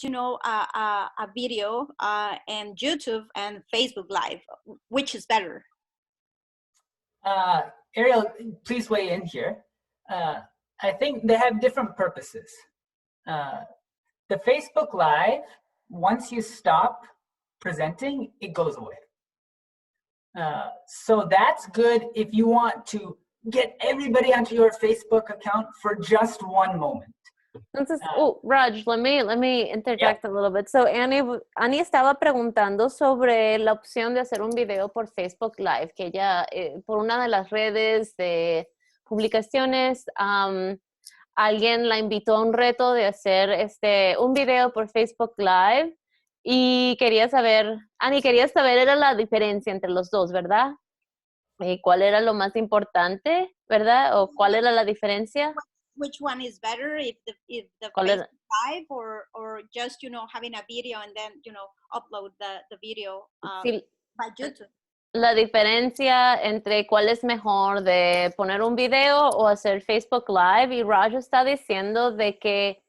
a video and YouTube and Facebook Live, which is better? Ariel, please weigh in here. I think they have different purposes. The Facebook Live, once you stop presenting, it goes away. So that's good if you want to get everybody onto your Facebook account for just one moment. Entonces, Raj, let me interject a little bit. So Annie estaba preguntando sobre la opción de hacer un video por Facebook Live, que ella, por una de las redes de publicaciones, alguien la invitó a un reto de hacer un video por Facebook Live y quería saber, Annie, era la diferencia entre los dos, ¿verdad? ¿Y cuál era lo más importante, verdad? ¿O cuál era la diferencia? Which one is better, if the Facebook Live or just, having a video and then, upload the video by YouTube? La diferencia entre cuál es mejor de poner un video o hacer Facebook Live, y Raj está diciendo de que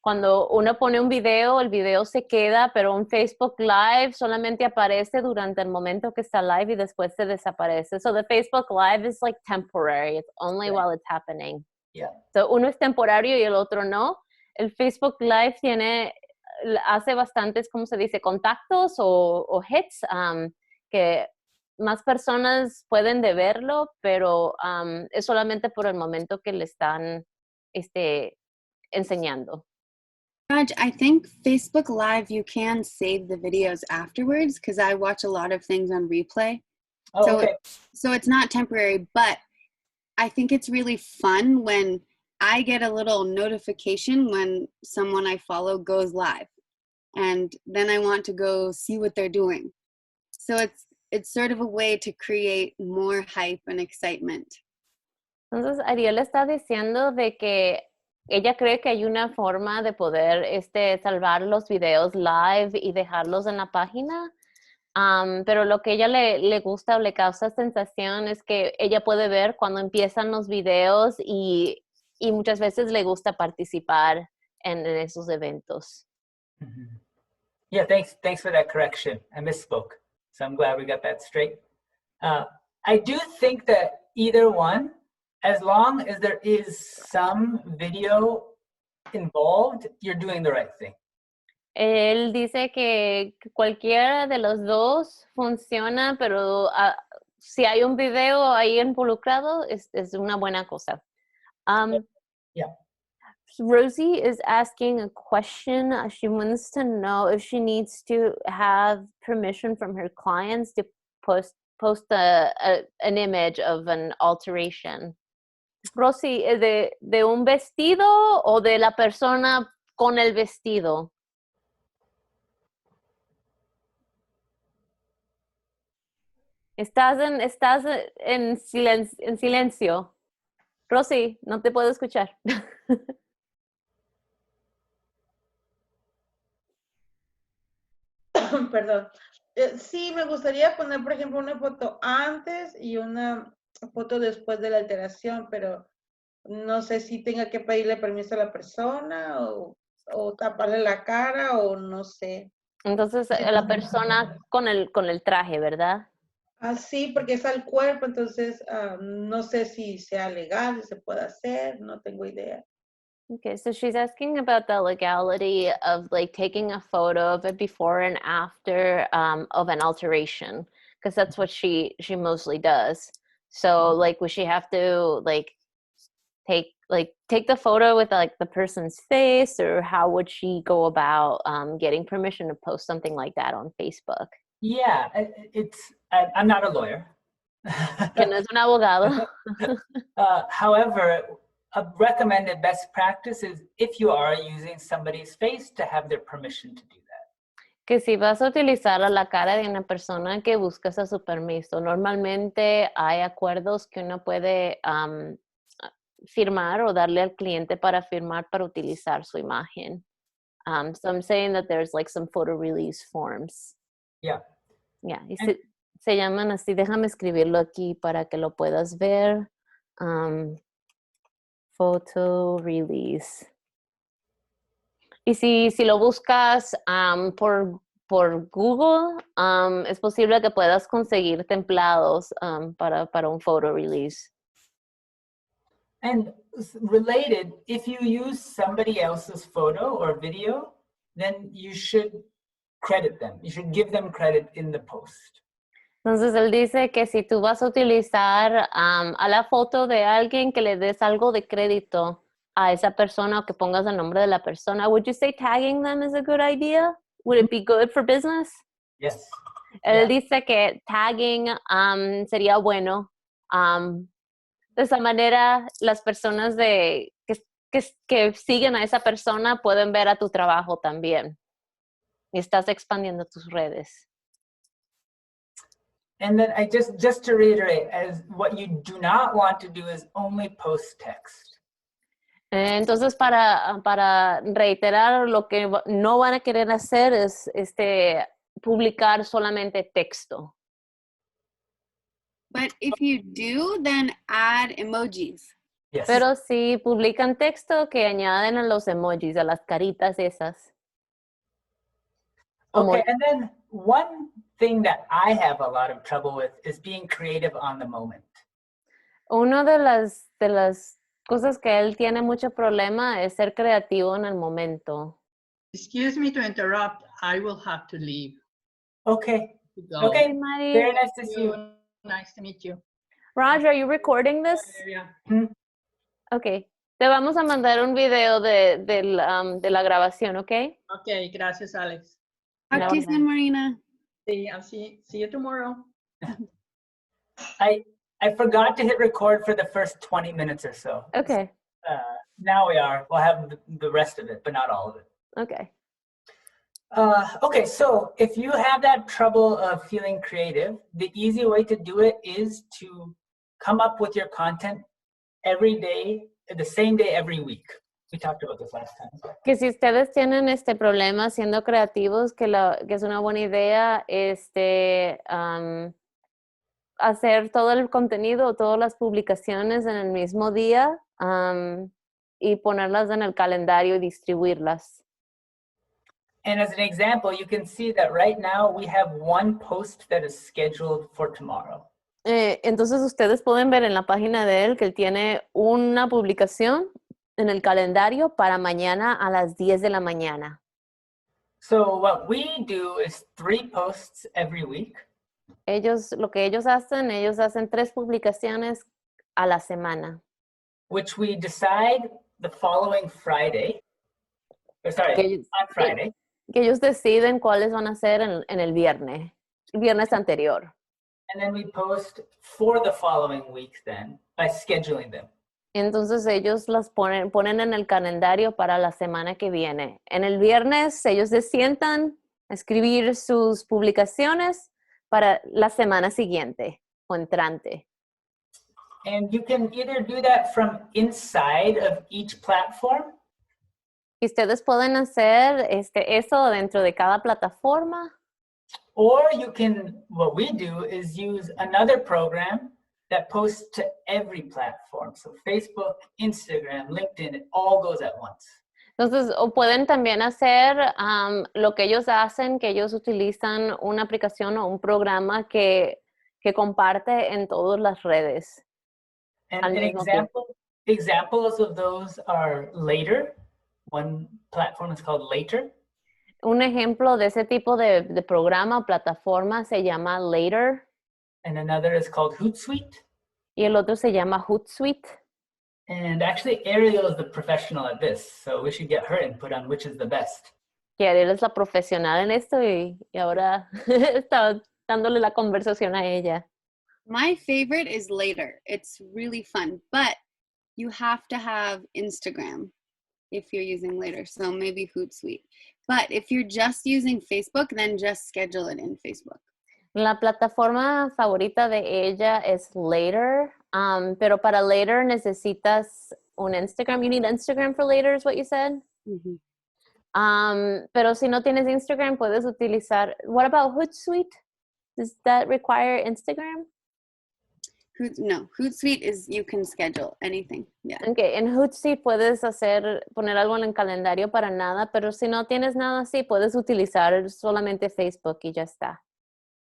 cuando uno pone un video, el video se queda, pero un Facebook Live solamente aparece durante el momento que está live y después se desaparece. So the Facebook Live is like temporary. It's only while it's happening. Yeah. So uno es temporario y el otro no. El Facebook Live hace bastantes, ¿cómo se dice? Contactos o hits, que más personas pueden de verlo, pero es solamente por el momento que le están enseñando. Raj, I think Facebook Live, you can save the videos afterwards, because I watch a lot of things on replay. So it's not temporary, but I think it's really fun when I get a little notification when someone I follow goes live, and then I want to go see what they're doing. So it's sort of a way to create more hype and excitement. Entonces, Ariel está diciendo de que ella cree que hay una forma de poder salvar los videos live y dejarlos en la página. Pero lo que ella le gusta o le causa sensación es que ella puede ver cuando empiezan los videos y muchas veces le gusta participar en esos eventos. Mm-hmm. Yeah, thanks for that correction. I misspoke. So I'm glad we got that straight. I do think that either one, as long as there is some video involved, you're doing the right thing. Él dice que cualquiera de los dos funciona, pero si hay un video ahí involucrado, es una buena cosa. Yeah. Rosie is asking a question. She wants to know if she needs to have permission from her clients to post an image of an alteration. Rosie, ¿de un vestido o de la persona con el vestido? Estás en silencio. Rosy, no te puedo escuchar. Perdón. Sí, me gustaría poner, por ejemplo, una foto antes y una foto después de la alteración, pero no sé si tenga que pedirle permiso a la persona o taparle la cara o no sé. Entonces, la persona con el traje, ¿verdad? Sí, porque es al cuerpo, entonces no sé si sea legal, si se puede hacer, no tengo idea. Okay, so she's asking about the legality of like taking a photo of it before and after of an alteration, because that's what she mostly does. So like, would she have to take the photo with like the person's face, or how would she go about getting permission to post something like that on Facebook? Yeah, I'm not a lawyer. Que no es un abogado. However, a recommended best practice is if you are using somebody's face to have their permission to do that. Que si vas a utilizar a la cara de una persona, que busques a su permiso. Normalmente hay acuerdos que uno puede firmar o darle al cliente para firmar para utilizar su imagen. So I'm saying that there's like some photo release forms. Yeah. Yeah, y se llaman así. Déjame escribirlo aquí para que lo puedas ver. Photo release. Y si lo buscas por Google, es posible que puedas conseguir templados para un photo release. And related, if you use somebody else's photo or video, then you should credit them. You should give them credit in the post. Entonces él dice que si tú vas a utilizar a la foto de alguien, que le des algo de crédito a esa persona o que pongas el nombre de la persona. Would you say tagging them is a good idea? Would it be good for business? Yes. Él dice que tagging sería bueno. De esa manera, las personas que siguen a esa persona pueden ver a tu trabajo también. Y estás expandiendo tus redes. And then I just to reiterate, as what you do not want to do is only post text. Entonces, para reiterar, lo que no van a querer hacer es publicar solamente texto. But if you do, then add emojis. Yes. Pero si publican texto, que añaden a los emojis, a las caritas esas. Okay, and then one thing that I have a lot of trouble with is being creative on the moment. Una de las cosas que él tiene mucho problema es ser creativo en el momento. Excuse me to interrupt. I will have to leave. Okay. Go. Okay. Mari. Very nice to see you. Nice to meet you. Raj, are you recording this? Okay. Te vamos a mandar un video de la grabación, ¿ok? Okay, gracias, Alex. Talk to you soon, Marina. See, I'll see you tomorrow. I forgot to hit record for the first 20 minutes or so. Okay. Now we'll have the rest of it, but not all of it. Okay. Okay, so if you have that trouble of feeling creative, the easy way to do it is to come up with your content every day, the same day every week. We talked about this last time. Que si ustedes tienen este problema siendo creativos, que es una buena idea hacer todo el contenido, todas las publicaciones en el mismo día y ponerlas en el calendario y distribuirlas. And as an example, you can see that right now we have one post that is scheduled for tomorrow. Entonces ustedes pueden ver en la página de él que él tiene una publicación en el calendario para mañana a las 10 de la mañana. So what we do is 3 posts every week. Lo que ellos hacen 3 publicaciones a la semana. Which we decide the following Friday. On Friday. Que ellos deciden cuáles van a ser en el viernes anterior. And then we post for the following week then by scheduling them. Entonces ellos las ponen en el calendario para la semana que viene. En el viernes ellos se sientan a escribir sus publicaciones para la semana siguiente o entrante. And you can either do that from inside of each platform. Y ustedes pueden hacer eso dentro de cada plataforma. Or what we do is use another program that posts to every platform. So Facebook, Instagram, LinkedIn, it all goes at once. Entonces, o pueden también hacer lo que ellos hacen, que ellos utilizan una aplicación o un programa que comparte en todas las redes. And an examples of those are Later. One platform is called Later. Un ejemplo de ese tipo de programa o plataforma se llama Later. And another is called Hootsuite. Y el otro se llama Hootsuite. And actually, Ariel is the professional at this, so we should get her input on which is the best. Que Ariel es la profesional en esto y ahora está dándole la conversación a ella. My favorite is Later. It's really fun, but you have to have Instagram if you're using Later, so maybe Hootsuite. But if you're just using Facebook, then just schedule it in Facebook. La plataforma favorita de ella es Later, pero para Later necesitas un Instagram. You need Instagram for Later, is what you said? Mm-hmm. Pero si no tienes Instagram, puedes utilizar. What about Hootsuite? Does that require Instagram? Hootsuite is you can schedule anything. Yeah. Okay, en Hootsuite puedes poner algo en el calendario para nada, pero si no tienes nada así, puedes utilizar solamente Facebook y ya está.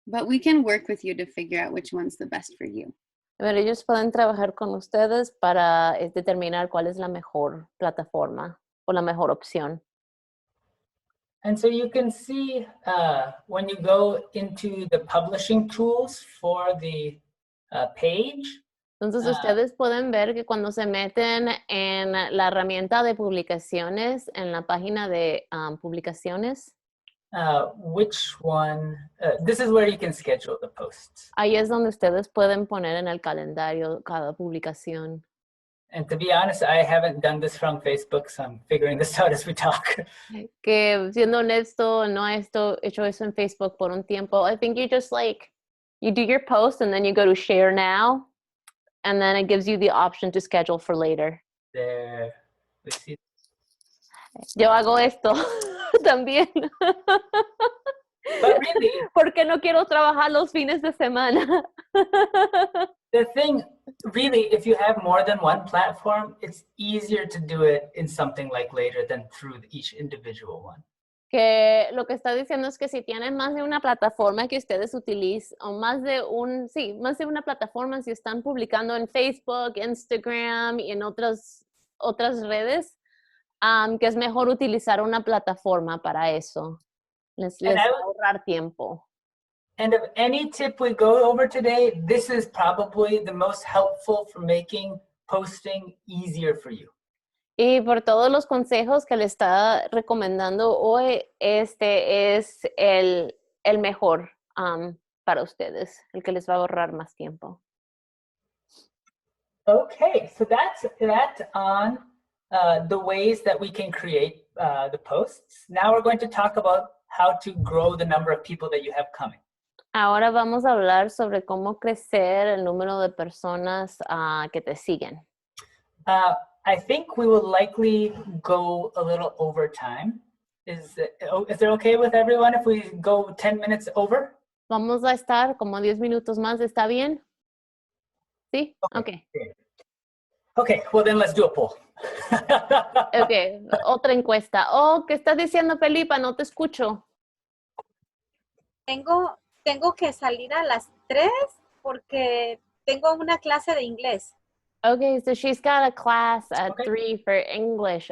But we can work with you to figure out which one's the best for you. Pero ellos pueden trabajar con ustedes para determinar cuál es la mejor plataforma o la mejor opción. And so you can see when you go into the publishing tools for the page. Entonces ustedes pueden ver que cuando se meten en la herramienta de publicaciones, en la página de publicaciones, which one, this is where you can schedule the posts. ahí es donde ustedes pueden poner en el calendario cada publicación. And to be honest, I haven't done this from Facebook, so I'm figuring this out as we talk. Que siendo honesto, no he hecho eso en Facebook por un tiempo. I think you just you do your post and then you go to share now, and then it gives you the option to schedule for later. There, we see. Yo hago esto también. But really, porque no quiero trabajar los fines de semana. The thing, really, if you have more than one platform, it's easier to do it in something like later than through each individual one. Que lo que está diciendo es que si tienen más de una plataforma que ustedes utilicen, o más de una plataforma, si están publicando en Facebook, Instagram y en otras redes, que es mejor utilizar una plataforma para eso. Les va a ahorrar tiempo. And of any tip we go over today, this is probably the most helpful for making posting easier for you. Y por todos los consejos que le está recomendando hoy, este es el mejor para ustedes, el que les va a ahorrar más tiempo. Okay, so that's that on the ways that we can create the posts. Now we're going to talk about how to grow the number of people that you have coming. Ahora vamos a hablar sobre cómo crecer el número de personas que te siguen. I think we will likely go a little over time. Is it okay with everyone if we go 10 minutes over? Vamos a estar como 10 minutos más, ¿está bien? ¿Sí? Okay. Okay, well then let's do a poll. Okay, otra encuesta. Oh, ¿qué estás diciendo, Felipa? No te escucho. Tengo que salir a las 3 porque tengo una clase de inglés. Okay, so she's got a class at 3 for English.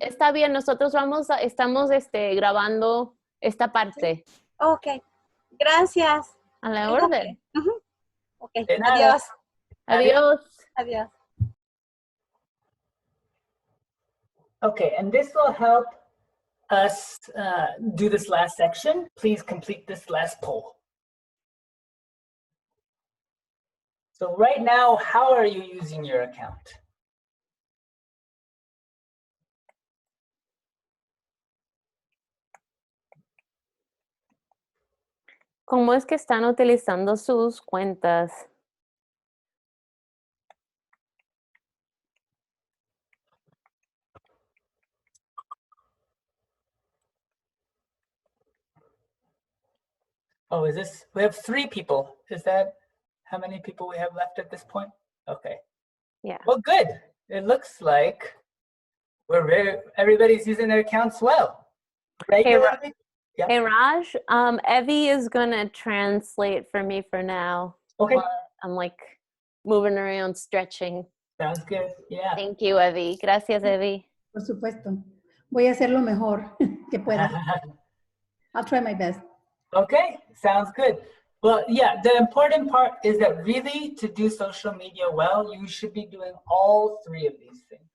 Está bien, nosotros estamos grabando esta parte. Okay, gracias. A la orden. Okay, adiós. Adiós. Adiós. Okay, and this will help us do this last section. Please complete this last poll. So right now, how are you using your account? ¿Cómo es que están utilizando sus cuentas? Oh, is this, we have 3 people. Is that how many people we have left at this point? Okay. Yeah. Well, good. It looks like everybody's using their accounts well. Regularly. Yeah. Hey, Raj, Evie is going to translate for me for now. Okay. I'm moving around, stretching. Sounds good. Yeah. Thank you, Evie. Gracias, Evie. Por supuesto. Voy a hacer lo mejor que pueda. I'll try my best. Okay, sounds good. Well, yeah, the important part is that really to do social media well, you should be doing all 3 of these things.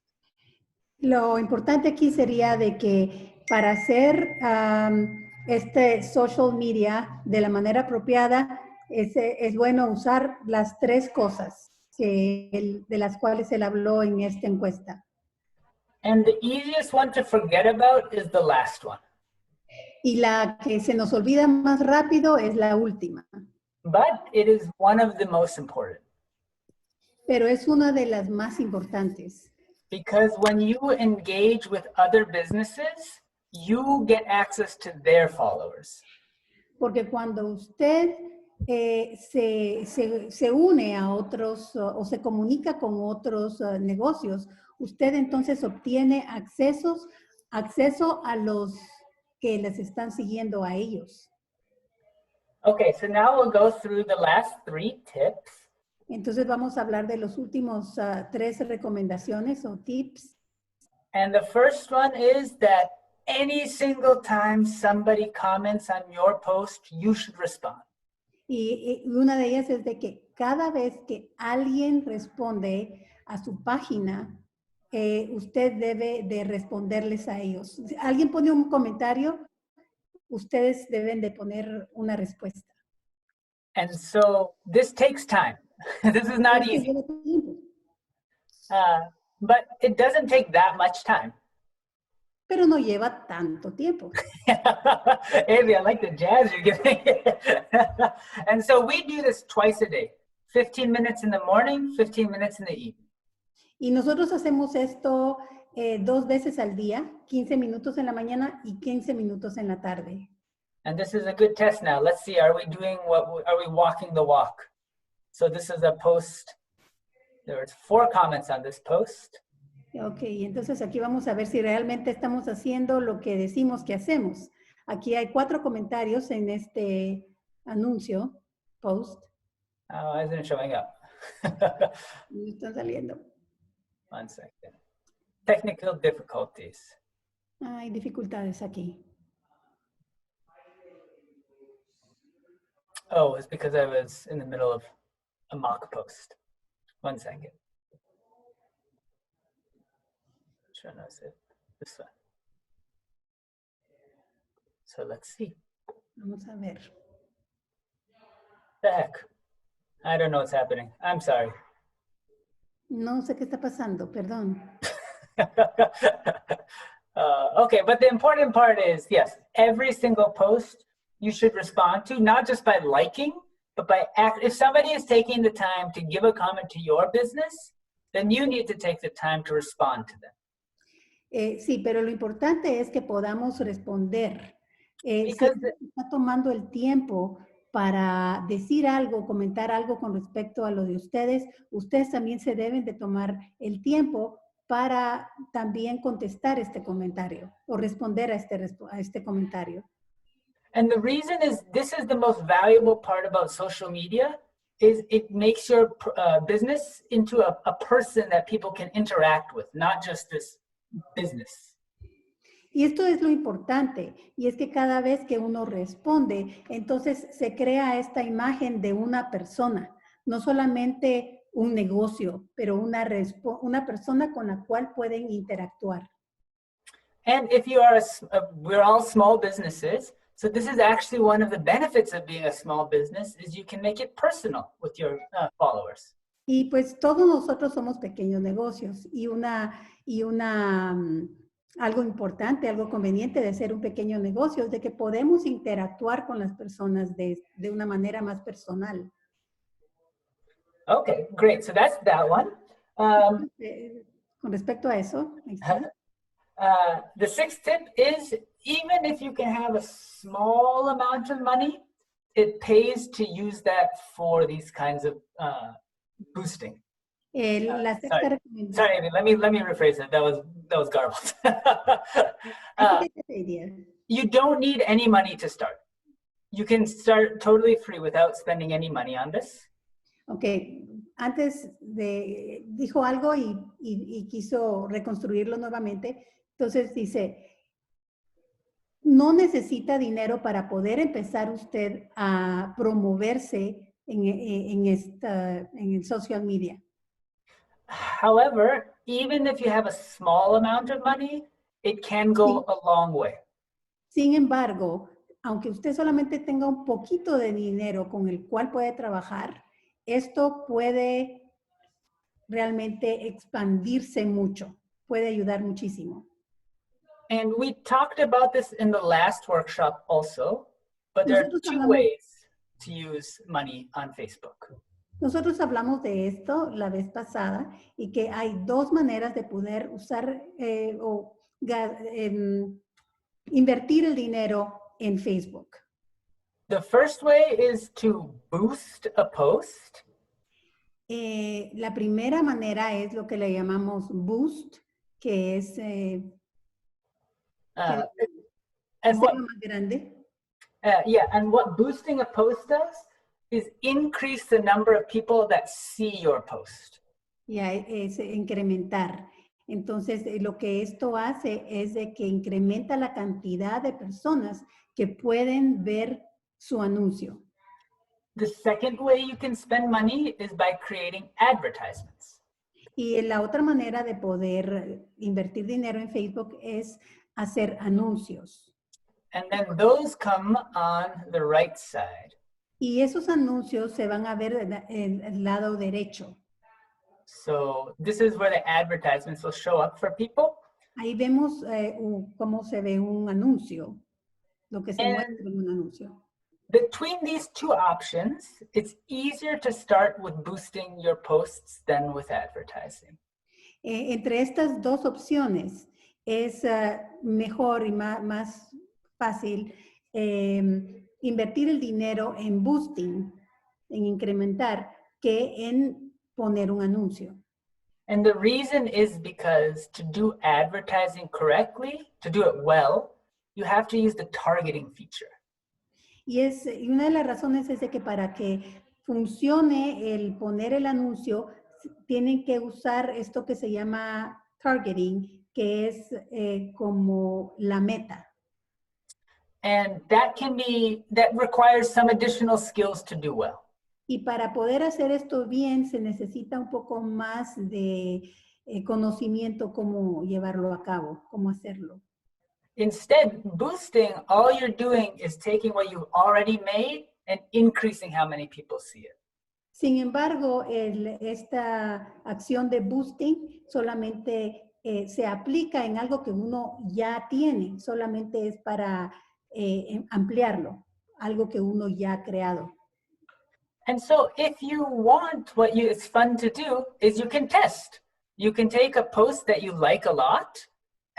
Lo importante aquí sería de que para hacer social media de la manera apropiada, es bueno usar las 3 cosas de las cuales él habló en esta encuesta. And the easiest one to forget about is the last one. Y la que se nos olvida más rápido es la última. But it is one of the most important. Pero es una de las más importantes. Because when you engage with other businesses, you get access to their followers. Porque cuando usted se une a otros o se comunica con otros negocios, usted entonces obtiene acceso a los que les están siguiendo a ellos. Okay, so now we'll go through the last 3 tips. Entonces vamos a hablar de los últimos 3 recomendaciones o tips. And the first one is that any single time somebody comments on your post, you should respond. Y una de ellas es de que cada vez que alguien responde a su página, usted debe de responderles a ellos. Si alguien pone un comentario, ustedes deben de poner una respuesta. And so this takes time. This is not easy. But it doesn't take that much time. Pero no lleva tanto tiempo. Amy, I like the jazz you're giving. And so we do this twice a day. 15 minutes in the morning, 15 minutes in the evening. Y nosotros hacemos esto 2 veces al día, 15 minutos en la mañana y 15 minutos en la tarde. And this is a good test now. Let's see, are we walking the walk? So this is a post. There's 4 comments on this post. Ok, entonces aquí vamos a ver si realmente estamos haciendo lo que decimos que hacemos. Aquí hay 4 comentarios en este anuncio, post. Oh, isn't it showing up? No están saliendo. 1 second. Technical difficulties. Hay dificultades aquí. Oh, it's because I was in the middle of a mock post. 1 second. Trying to see this one. So let's see. Vamos a ver. The heck? I don't know what's happening. I'm sorry. No sé qué está pasando, perdón. Okay, but the important part is, yes, every single post you should respond to, not just by liking, but by if somebody is taking the time to give a comment to your business, then you need to take the time to respond to them. Sí, pero lo importante es que podamos responder. Si usted está tomando el tiempo para decir algo, comentar algo con respecto a lo de ustedes también se deben de tomar el tiempo para también contestar este comentario o responder a este comentario. And the reason is, this is the most valuable part about social media, is it makes your business into a person that people can interact with, not just this business. Y esto es lo importante, y es que cada vez que uno responde, entonces se crea esta imagen de una persona, no solamente un negocio, pero una persona con la cual pueden interactuar. And if you are, we're all small businesses, so this is actually one of the benefits of being a small business, is you can make it personal with your followers. Y pues todos nosotros somos pequeños negocios y algo importante, algo conveniente de ser un pequeño negocio es de que podemos interactuar con las personas de una manera más personal. Okay, great. So that's that one. Con respecto a eso, the 6th tip is, even if you can have a small amount of money, it pays to use that for these kinds of boosting. Sorry, let me rephrase it. That was garbled. You don't need any money to start. You can start totally free without spending any money on this. Okay, antes dijo algo y quiso reconstruirlo nuevamente. Entonces dice, no necesita dinero para poder empezar usted a promoverse en el social media. However, even if you have a small amount of money, it can go a long way. Sin embargo, aunque usted solamente tenga un poquito de dinero con el cual puede trabajar, esto puede realmente expandirse mucho, puede ayudar muchísimo. And we talked about this in the last workshop also, but there are 2 ways to use money on Facebook. Nosotros hablamos de esto la vez pasada y que hay 2 maneras de poder usar invertir el dinero en Facebook. The first way is to boost a post. La primera manera es lo que le llamamos boost, que es hacerlo más grande. Yeah, and what boosting a post does is increase the number of people that see your post. Ya, es incrementar. Entonces, lo que esto hace es de que incrementa la cantidad de personas que pueden ver su anuncio. The second way you can spend money is by creating advertisements. Y la otra manera de poder invertir dinero en Facebook es hacer anuncios. And then those come on the right side. Y esos anuncios se van a ver en el lado derecho. So this is where the advertisements will show up for people. Ahí vemos cómo se ve un anuncio, lo que se muestra en un anuncio. Between these two options, it's easier to start with boosting your posts than with advertising. Entre estas dos opciones es mejor y más fácil invertir el dinero en boosting, en incrementar, que en poner un anuncio. And the reason is because to do advertising correctly, to do it well, you have to use the targeting feature. Y una de las razones es de que para que funcione el poner el anuncio, tienen que usar esto que se llama targeting, que es como la meta. And that requires some additional skills to do well. Y para poder hacer esto bien, se necesita un poco más de conocimiento cómo llevarlo a cabo, cómo hacerlo. Instead, boosting, all you're doing is taking what you've already made and increasing how many people see it. Sin embargo, esta acción de boosting solamente se aplica en algo que uno ya tiene, solamente es para ampliarlo, algo que uno ya ha creado. And so if you want, it's fun to do is you can test. You can take a post that you like a lot,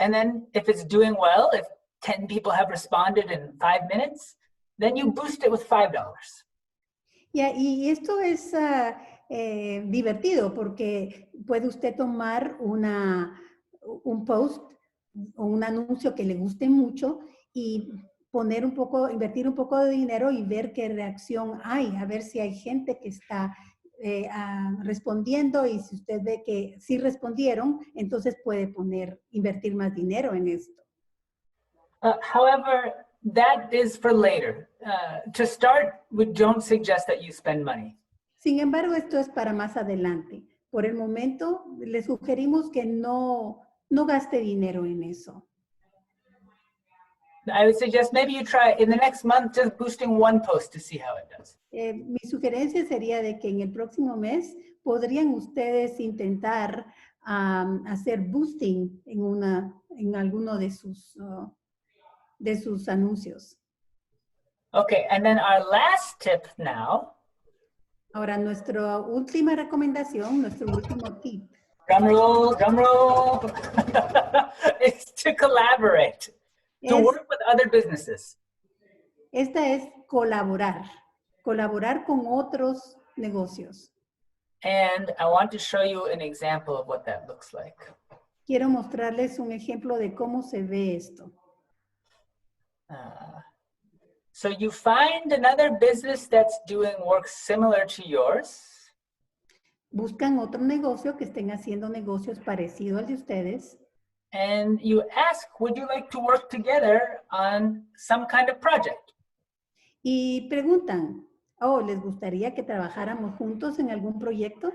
and then if it's doing well, if 10 people have responded in 5 minutes, then you boost it with $5. Yeah, y esto es divertido porque puede usted tomar un post o un anuncio que le guste mucho y invertir un poco de dinero y ver qué reacción hay, a ver si hay gente que está respondiendo, y si usted ve que sí respondieron, entonces puede invertir más dinero en esto. However, that is for later. To start, we don't suggest that you spend money. Sin embargo, esto es para más adelante. Por el momento, le sugerimos que no gaste dinero en eso. I would suggest maybe you try in the next month just boosting one post to see how it does. Mi sugerencia sería de que en el próximo mes podrían ustedes intentar hacer boosting en alguno de sus anuncios. Okay, and then our last tip now. Ahora, nuestra última recomendación, nuestro último tip. Drum roll. It's to collaborate. To work with other businesses. Esta es colaborar con otros negocios. And I want to show you an example of what that looks like. Quiero mostrarles un ejemplo de cómo se ve esto. So you find another business that's doing work similar to yours. Buscan otro negocio que estén haciendo negocios parecidos al de ustedes. And you ask, would you like to work together on some kind of project? Y preguntan, ¿les gustaría que trabajáramos juntos en algún proyecto?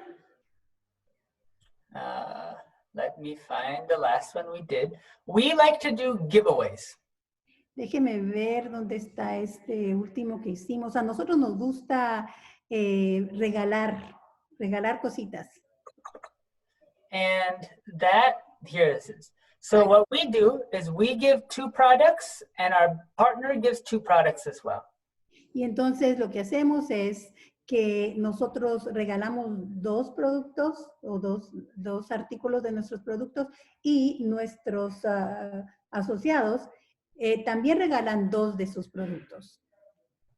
Let me find the last one we did. We like to do giveaways. Déjeme ver dónde está este último que hicimos. A nosotros nos gusta regalar cositas. And here it is. So what we do is we give 2 products and our partner gives 2 products as well. Y entonces lo que hacemos es que nosotros regalamos 2 productos o dos artículos de nuestros productos, y nuestros asociados también regalan 2 de sus productos.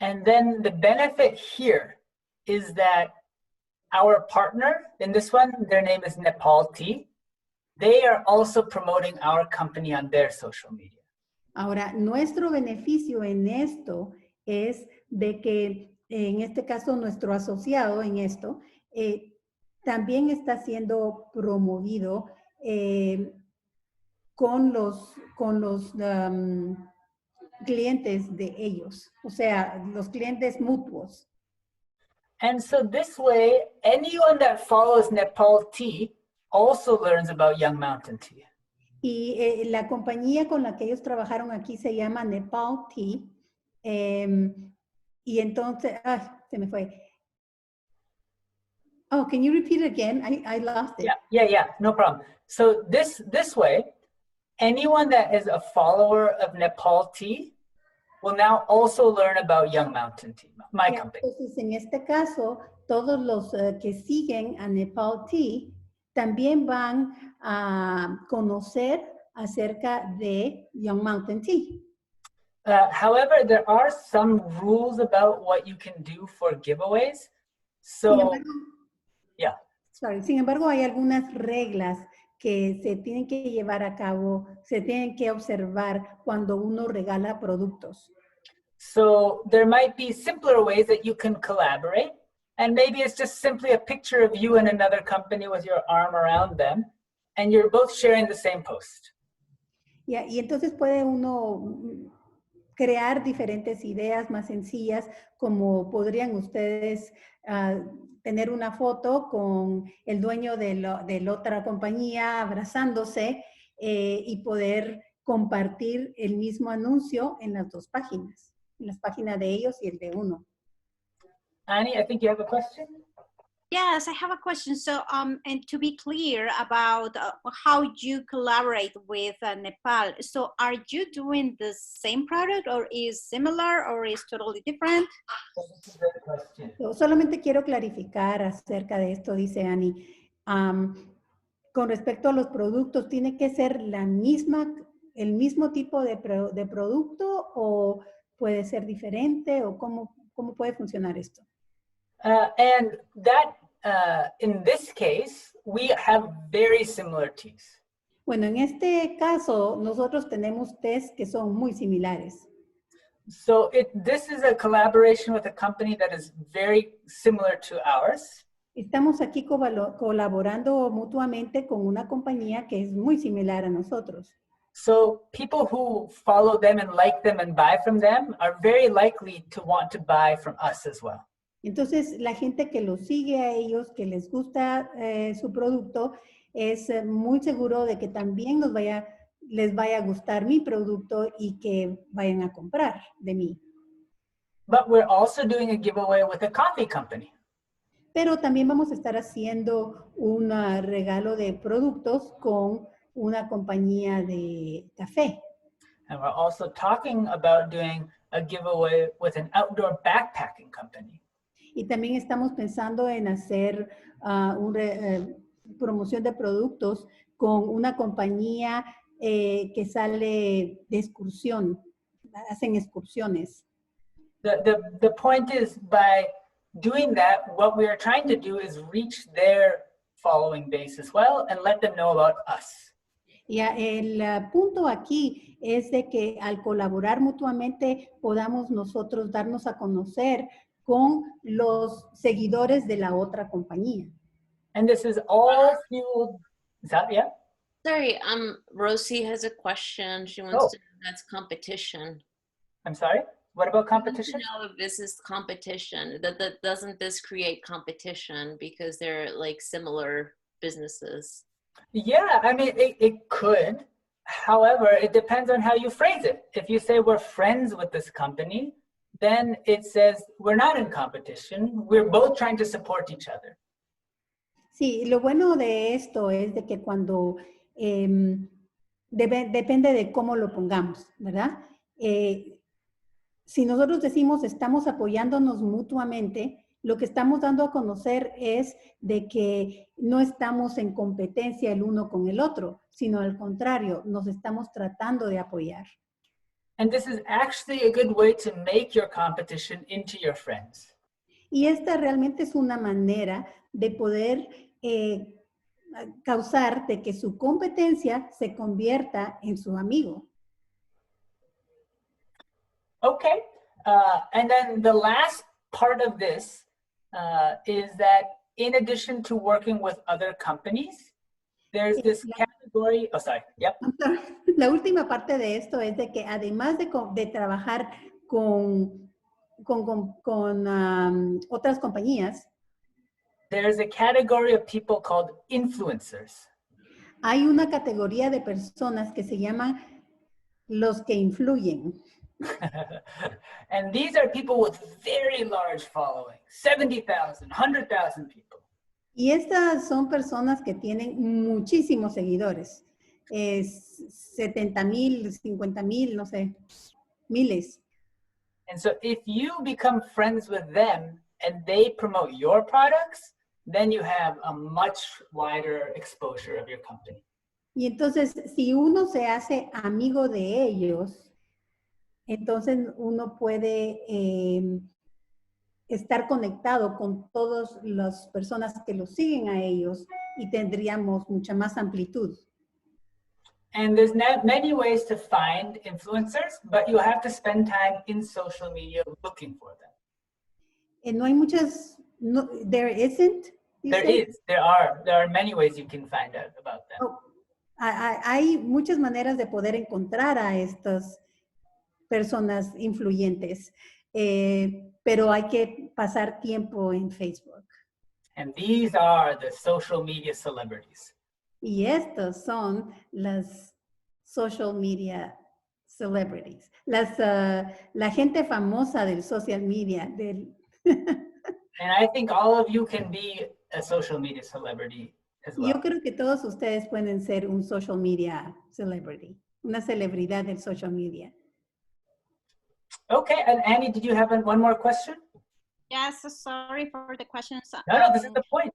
And then the benefit here is that our partner, in this one, their name is Nepal Tea. They are also promoting our company on their social media. Ahora, nuestro beneficio en esto es de que, en este caso, nuestro asociado en esto, también está siendo promovido con los clientes de ellos, o sea, los clientes mutuos. And so this way, anyone that follows Nepal Tea also learns about Young Mountain Tea. Y la compañía con la que ellos trabajaron aquí se llama Nepal Tea. Y entonces, se me fue. Oh, can you repeat it again? I lost it. Yeah, no problem. So this way, anyone that is a follower of Nepal Tea will now also learn about Young Mountain Tea, my company. Entonces, en este caso, todos los que siguen a Nepal Tea también van a conocer acerca de Young Mountain Tea. However, there are some rules about what you can do for giveaways. So, Sin embargo, hay algunas reglas que se tienen que llevar a cabo, se tienen que observar cuando uno regala productos. So there might be simpler ways that you can collaborate, and maybe it's just simply a picture of you and another company with your arm around them, and you're both sharing the same post. Y entonces puede uno crear diferentes ideas más sencillas, como podrían ustedes tener una foto con el dueño de la otra compañía abrazándose y poder compartir el mismo anuncio en las dos páginas, en las páginas de ellos y el de uno. Annie, I think you have a question? Yes, I have a question. So, and to be clear about how you collaborate with Nepal. So, are you doing the same product, or is similar, or is totally different? This is a great question. Solamente quiero clarificar acerca de esto, dice Annie. Con respecto a los productos, ¿tiene que ser el mismo tipo de producto o puede ser diferente, o cómo puede funcionar esto? And that, in this case, we have very similar teas. Bueno, en este caso, nosotros tenemos tés que son muy similares. So this is a collaboration with a company that is very similar to ours. Estamos aquí colaborando mutuamente con una compañía que es muy similar a nosotros. So people who follow them and like them and buy from them are very likely to want to buy from us as well. Entonces, la gente que los sigue a ellos, que les gusta su producto, es muy seguro de que también les vaya a gustar mi producto y que vayan a comprar de mí. But we're also doing a giveaway with a coffee company. Pero también vamos a estar haciendo un regalo de productos con una compañía de café. And we're also talking about doing a giveaway with an outdoor backpacking company. Y también estamos pensando en hacer promoción de productos con una compañía que sale de excursión, hacen excursiones. The point is, by doing that, what we are trying to do is reach their following base as well and let them know about us. Y el punto aquí es de que al colaborar mutuamente podamos nosotros darnos a conocer con los seguidores de la otra compañía. And this is all fueled. Is that, yeah? Sorry, Rosie has a question. She wants to know that's competition. I'm sorry? What about competition? I want to know if this is competition. Doesn't this create competition because they're like similar businesses? Yeah, I mean, it could. However, it depends on how you phrase it. If you say we're friends with this company, then it says we're not in competition. We're both trying to support each other. Sí, lo bueno de esto es de que cuando depende de cómo lo pongamos, ¿verdad? Si nosotros decimos estamos apoyándonos mutuamente, lo que estamos dando a conocer es de que no estamos en competencia el uno con el otro, sino al contrario, nos estamos tratando de apoyar. And this is actually a good way to make your competition into your friends. Y esta realmente es una manera de poder causar de que su competencia se convierta en su amigo. Okay, and then the last part of this is that in addition to working with other companies, there's this category, oh sorry, yep. La última parte de esto es de que además de trabajar con otras compañías, there's a category of people called influencers. Hay una categoría de personas que se llaman los que influyen. And these are people with very large following, 70,000, 100,000 people. Y estas son personas que tienen muchísimos seguidores. 70,000, 50,000, no sé, miles. And so if you become friends with them and they promote your products, then you have a much wider exposure of your company. Y entonces, si uno se hace amigo de ellos, entonces uno puede estar conectado con todas las personas que los siguen a ellos y tendríamos mucha más amplitud. And there's many ways to find influencers, but you have to spend time in social media looking for them. No hay muchas, no, there isn't? There are many ways you can find out about them. Oh, hay muchas maneras de poder encontrar a estas personas influyentes, pero hay que pasar tiempo en Facebook. And these are the social media celebrities. Y estos son las social media celebrities, la gente famosa del social media. And I think all of you can be a social media celebrity as well. Yo creo que todos ustedes pueden ser un social media celebrity, una celebridad del social media. Okay, and Annie, did you have one more question? Yes, sorry for the questions. No, this is the point.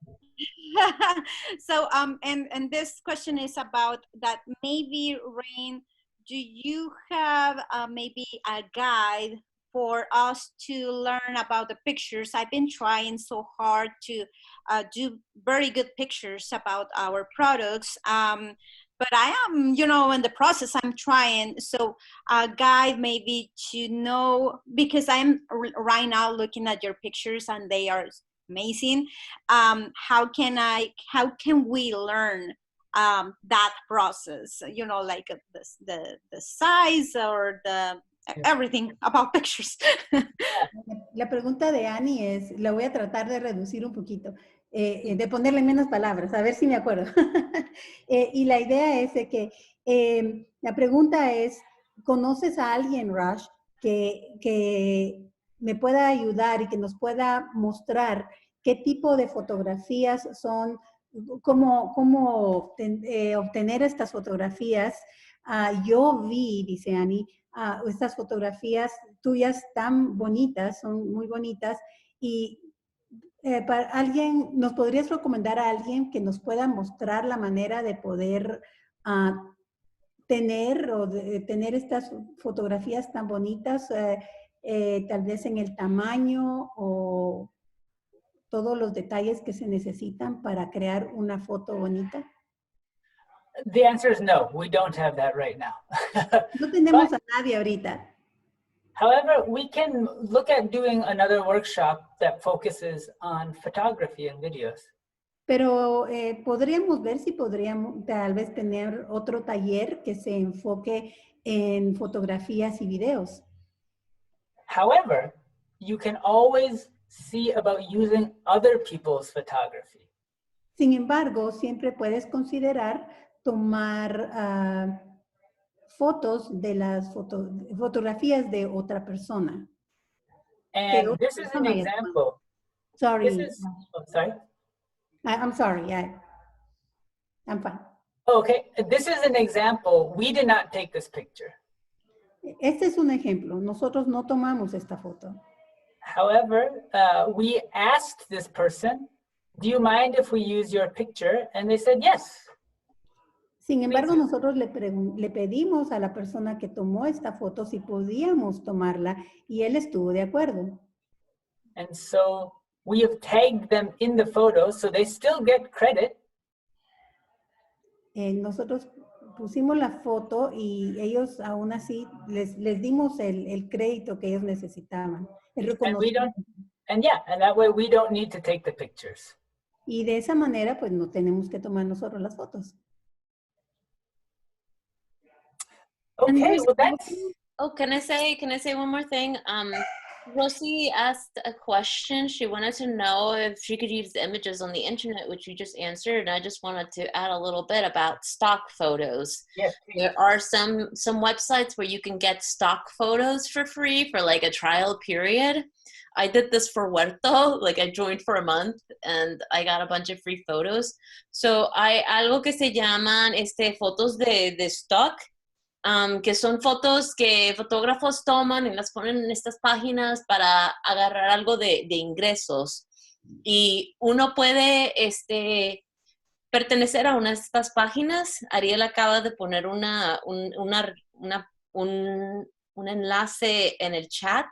So, and this question is about that maybe, Rain, do you have maybe a guide for us to learn about the pictures? I've been trying so hard to do very good pictures about our products. But I am, you know, in the process, I'm trying. So a guide maybe to know, because I'm right now looking at your pictures and they are amazing. How can we learn that process? You know, like the size or the everything about pictures. La pregunta de Annie es, la voy a tratar de reducir un poquito. De ponerle menos palabras, a ver si me acuerdo. Y la idea es de que la pregunta es, ¿conoces a alguien, Rush, que me pueda ayudar y que nos pueda mostrar qué tipo de fotografías son, cómo obtener estas fotografías? Yo vi, dice Annie, estas fotografías tuyas tan bonitas, son muy bonitas, y para alguien, ¿nos podrías recomendar a alguien que nos pueda mostrar la manera de poder tener estas fotografías tan bonitas, tal vez en el tamaño o todos los detalles que se necesitan para crear una foto bonita? The answer is no, we don't have that right now. No tenemos a nadie ahorita. However, we can look at doing another workshop that focuses on photography and videos. Pero podríamos ver si podríamos tal vez tener otro taller que se enfoque en fotografías y videos. However, you can always see about using other people's photography. Sin embargo, siempre puedes considerar tomar fotos de las fotografías de otra persona. And this is an example. Sorry. Sorry? I'm sorry. I'm fine. Okay, this is an example. We did not take this picture. Este es un ejemplo. Nosotros no tomamos esta foto. However, we asked this person, do you mind if we use your picture? And they said yes. Sin embargo, nosotros le pedimos a la persona que tomó esta foto si podíamos tomarla y él estuvo de acuerdo. And so we have tagged them in the photo, so they still get credit. Nosotros pusimos la foto y ellos aún así les dimos el crédito que ellos necesitaban. El reconocimiento. And that way we don't need to take the pictures. Y de esa manera, pues no tenemos que tomar nosotros las fotos. Okay, well that's... Oh, can I say one more thing? Rosie asked a question. She wanted to know if she could use the images on the internet, which you just answered. And I just wanted to add a little bit about stock photos. Yes, there are some websites where you can get stock photos for free for like a trial period. I did this for Huerto, like I joined for a month and I got a bunch of free photos. So hay algo que se llaman fotos de stock. Que son fotos que fotógrafos toman y las ponen en estas páginas para agarrar algo de ingresos. Y uno puede pertenecer a una de estas páginas. Ariel acaba de poner un enlace en el chat.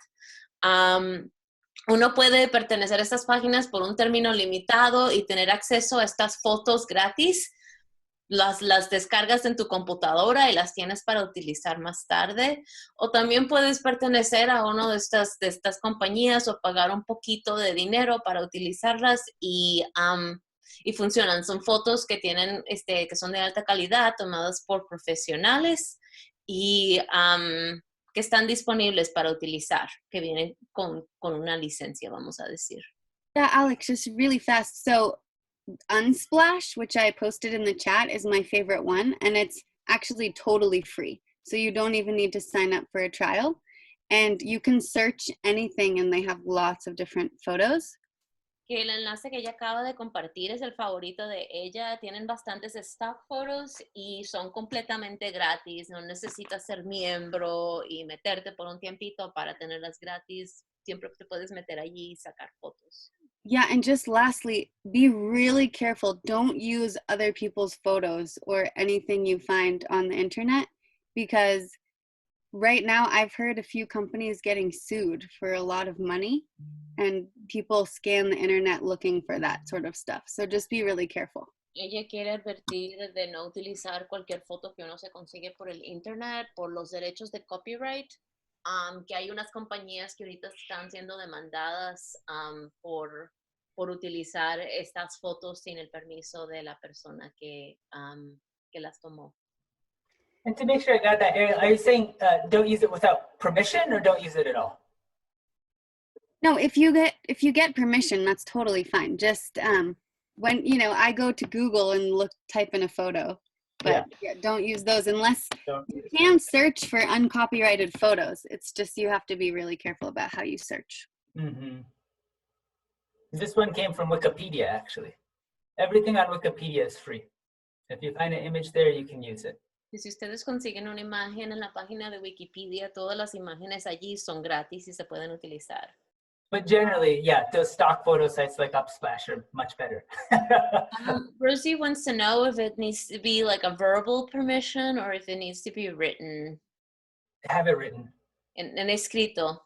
Uno puede pertenecer a estas páginas por un término limitado y tener acceso a estas fotos gratis. Las descargas en tu computadora y las tienes para utilizar más tarde. O también puedes pertenecer a una de estas compañías o pagar un poquito de dinero para utilizarlas y funcionan. Son fotos que tienen, que son de alta calidad, tomadas por profesionales y que están disponibles para utilizar, que vienen con una licencia, vamos a decir. Yeah, Alex, just really fast. So Unsplash, which I posted in the chat, is my favorite one, and it's actually totally free. So you don't even need to sign up for a trial. And you can search anything, and they have lots of different photos. Que el enlace que ella acaba de compartir es el favorito de ella. Tienen bastantes stock photos y son completamente gratis. No necesitas ser miembro y meterte por un tiempito para tenerlas gratis. Siempre te puedes meter allí y sacar fotos. Yeah, and just lastly, be really careful. Don't use other people's photos or anything you find on the internet, because right now I've heard a few companies getting sued for a lot of money, and people scan the internet looking for that sort of stuff. So just be really careful. Ella quiere advertir de no utilizar cualquier foto que uno se consigue por el internet, por los derechos de copyright. Que hay unas compañías que ahorita están siendo demandadas por utilizar estas fotos sin el permiso de la persona que las tomó. And to make sure I got that, are you saying don't use it without permission or don't use it at all? No, if you get permission, that's totally fine. Just when I go to Google and type in a photo. But yeah, don't use those unless you can search for uncopyrighted photos. It's just you have to be really careful about how you search. Mm-hmm. This one came from Wikipedia, actually. Everything on Wikipedia is free. If you find an image there, you can use it. Y si ustedes consiguen una imagen en la página de Wikipedia, todas las imágenes allí son gratis y se pueden utilizar. But generally, yeah, those stock photo sites like Unsplash are much better. Rosie wants to know if it needs to be like a verbal permission or if it needs to be written. Have it written. En escrito.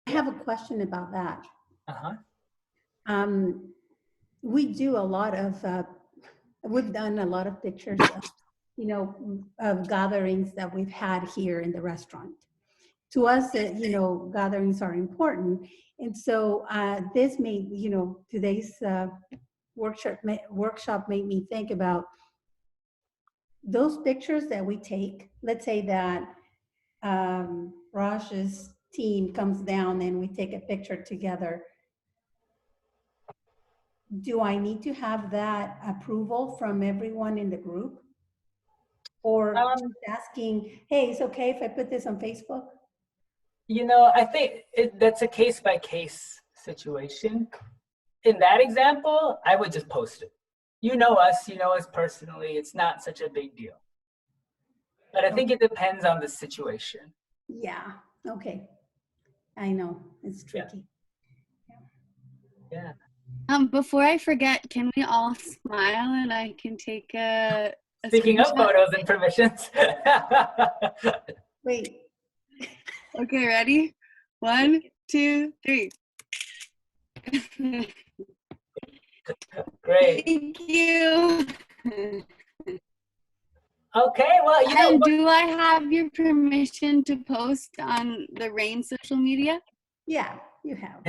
I have a question about that. Uh-huh. We do a lot of, we've done a lot of pictures of gatherings that we've had here in the restaurant. To us, gatherings are important. And so this made, today's workshop made me think about those pictures that we take. Let's say that Raj's team comes down and we take a picture together. Do I need to have that approval from everyone in the group? Or just asking, hey, it's okay if I put this on Facebook? I think that's a case-by-case situation. In that example, I would just post it. You know us personally. It's not such a big deal. But I think it depends on the situation. Yeah, okay. I know, it's tricky. Yeah. Before I forget, can we all smile and I can take a Speaking of photos and permissions. Wait. Okay, ready? 1, 2, 3. Great. Thank you. Okay, well, you know. And do I have your permission to post on the Rain social media? Yeah, you have.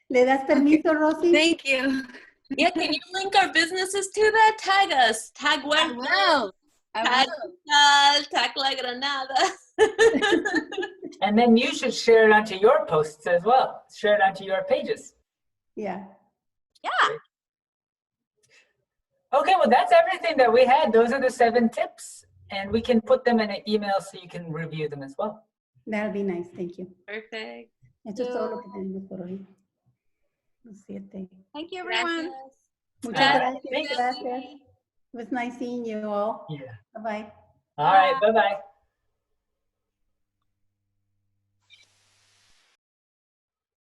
¿Le das permiso, Rosy? Thank you. Yeah, can you link our businesses to that? Tag us. Tag Huerto. I Tag will. Tag La Granada. And then you should share it onto your posts as well. Share it onto your pages. Yeah. Yeah. Okay, well, that's everything that we had. Those are the 7 tips. And we can put them in an email so you can review them as well. That'll be nice. Thank you. Perfect. Esto es todo lo que tenemos por hoy. Los 7. Thank you, everyone. Gracias. Muchas Thanks. gracias. It was nice seeing you all. Yeah. Bye-bye. All right, bye-bye.